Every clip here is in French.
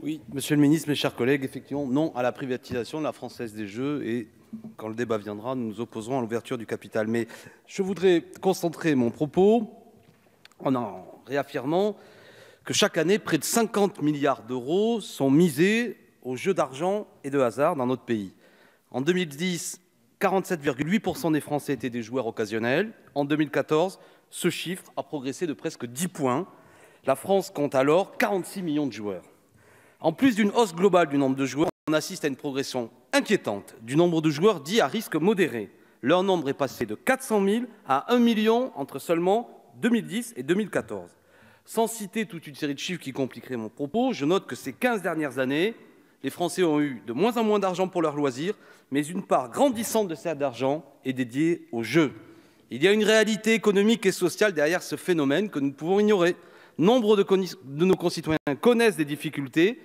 Oui, monsieur le ministre, mes chers collègues, effectivement, non à la privatisation de la Française des Jeux et quand le débat viendra, nous nous opposerons à l'ouverture du capital. Mais je voudrais concentrer mon propos en réaffirmant que chaque année, près de 50 milliards d'euros sont misés aux jeux d'argent et de hasard dans notre pays. En 2010, 47,8% des Français étaient des joueurs occasionnels. En 2014, ce chiffre a progressé de presque 10 points. La France compte alors 46 millions de joueurs. En plus d'une hausse globale du nombre de joueurs, on assiste à une progression inquiétante du nombre de joueurs dits à risque modéré. Leur nombre est passé de 400 000 à 1 million entre seulement 2010 et 2014. Sans citer toute une série de chiffres qui compliqueraient mon propos, je note que ces 15 dernières années, les Français ont eu de moins en moins d'argent pour leurs loisirs, mais une part grandissante de cet argent est dédiée aux jeux. Il y a une réalité économique et sociale derrière ce phénomène que nous pouvons ignorer. Nombre de nos concitoyens connaissent des difficultés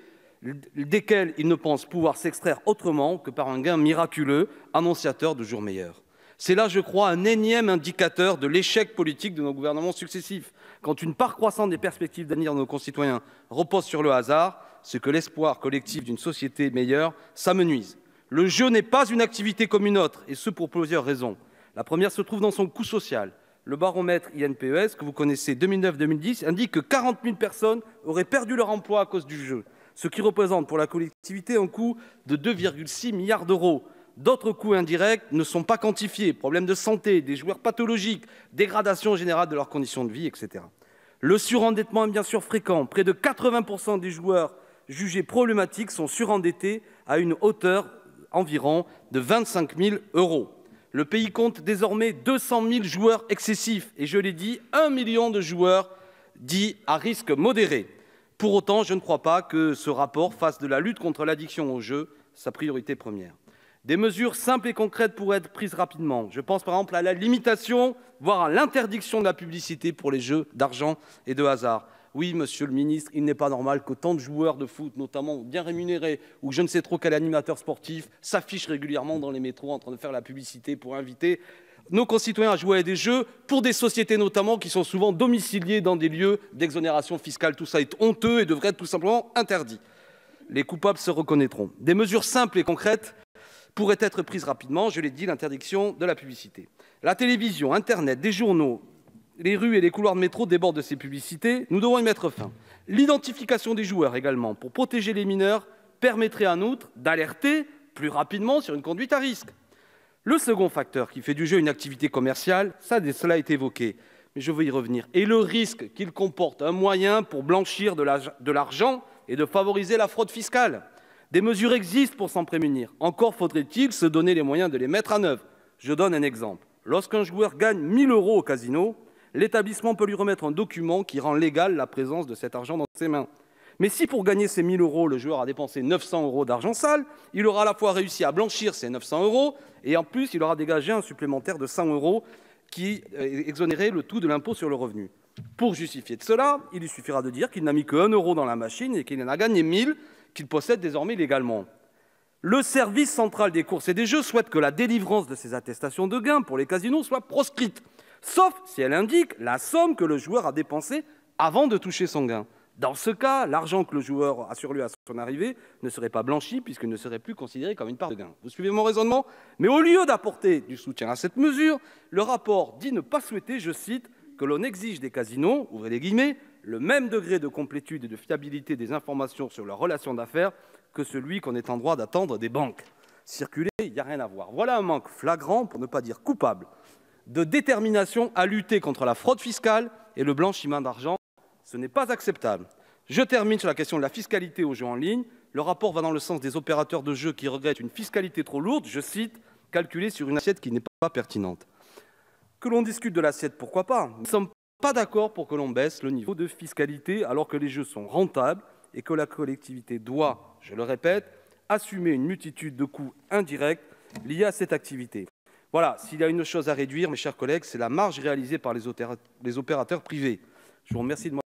desquelles ils ne pensent pouvoir s'extraire autrement que par un gain miraculeux, annonciateur de jours meilleurs. C'est là, je crois, un énième indicateur de l'échec politique de nos gouvernements successifs. Quand une part croissante des perspectives d'avenir de nos concitoyens repose sur le hasard, c'est que l'espoir collectif d'une société meilleure s'amenuise. Le jeu n'est pas une activité comme une autre, et ce pour plusieurs raisons. La première se trouve dans son coût social. Le baromètre INPES, que vous connaissez 2009-2010, indique que 40 000 personnes auraient perdu leur emploi à cause du jeu, ce qui représente pour la collectivité un coût de 2,6 milliards d'euros. D'autres coûts indirects ne sont pas quantifiés, problèmes de santé, des joueurs pathologiques, dégradation générale de leurs conditions de vie, etc. Le surendettement est bien sûr fréquent. Près de 80% des joueurs jugés problématiques sont surendettés à une hauteur environ de 25 000 euros. Le pays compte désormais 200 000 joueurs excessifs et, je l'ai dit, 1 million de joueurs dits à risque modéré. Pour autant, je ne crois pas que ce rapport fasse de la lutte contre l'addiction au jeu sa priorité première. Des mesures simples et concrètes pourraient être prises rapidement. Je pense par exemple à la limitation, voire à l'interdiction de la publicité pour les jeux d'argent et de hasard. Oui, monsieur le ministre, il n'est pas normal qu'autant de joueurs de foot, notamment bien rémunérés, ou je ne sais trop quel animateur sportif, s'affichent régulièrement dans les métros en train de faire la publicité pour inviter nos concitoyens à jouer à des jeux, pour des sociétés notamment qui sont souvent domiciliées dans des lieux d'exonération fiscale. Tout ça est honteux et devrait être tout simplement interdit. Les coupables se reconnaîtront. Des mesures simples et concrètes pourraient être prises rapidement, je l'ai dit, l'interdiction de la publicité. La télévision, Internet, des journaux, les rues et les couloirs de métro débordent de ces publicités, nous devons y mettre fin. L'identification des joueurs également, pour protéger les mineurs, permettrait en outre d'alerter plus rapidement sur une conduite à risque. Le second facteur qui fait du jeu une activité commerciale, cela a été évoqué, mais je veux y revenir, est le risque qu'il comporte, un moyen pour blanchir de l'argent et de favoriser la fraude fiscale. Des mesures existent pour s'en prémunir. Encore faudrait-il se donner les moyens de les mettre en œuvre. Je donne un exemple. Lorsqu'un joueur gagne 1 000 euros au casino, l'établissement peut lui remettre un document qui rend légale la présence de cet argent dans ses mains. Mais si pour gagner ces 1 000 euros, le joueur a dépensé 900 euros d'argent sale, il aura à la fois réussi à blanchir ces 900 euros et en plus, il aura dégagé un supplémentaire de 100 euros qui exonérait le tout de l'impôt sur le revenu. Pour justifier de cela, il lui suffira de dire qu'il n'a mis que 1 euro dans la machine et qu'il en a gagné 1 000 qu'il possède désormais légalement. Le service central des courses et des jeux souhaite que la délivrance de ces attestations de gains pour les casinos soit proscrite, sauf si elle indique la somme que le joueur a dépensée avant de toucher son gain. Dans ce cas, l'argent que le joueur a sur lui à son arrivée ne serait pas blanchi puisqu'il ne serait plus considéré comme une part de gain. Vous suivez mon raisonnement? Mais au lieu d'apporter du soutien à cette mesure, le rapport dit ne pas souhaiter, je cite, que l'on exige des casinos, ouvrez les guillemets, le même degré de complétude et de fiabilité des informations sur leurs relations d'affaires que celui qu'on est en droit d'attendre des banques. Circuler, il n'y a rien à voir. Voilà un manque flagrant, pour ne pas dire coupable, de détermination à lutter contre la fraude fiscale et le blanchiment d'argent. Ce n'est pas acceptable. Je termine sur la question de la fiscalité aux jeux en ligne. Le rapport va dans le sens des opérateurs de jeux qui regrettent une fiscalité trop lourde, je cite, calculée sur une assiette qui n'est pas pertinente. Que l'on discute de l'assiette, pourquoi pas? Nous ne sommes pas d'accord pour que l'on baisse le niveau de fiscalité alors que les jeux sont rentables et que la collectivité doit, je le répète, assumer une multitude de coûts indirects liés à cette activité. Voilà, s'il y a une chose à réduire, mes chers collègues, c'est la marge réalisée par les opérateurs privés. Je vous remercie de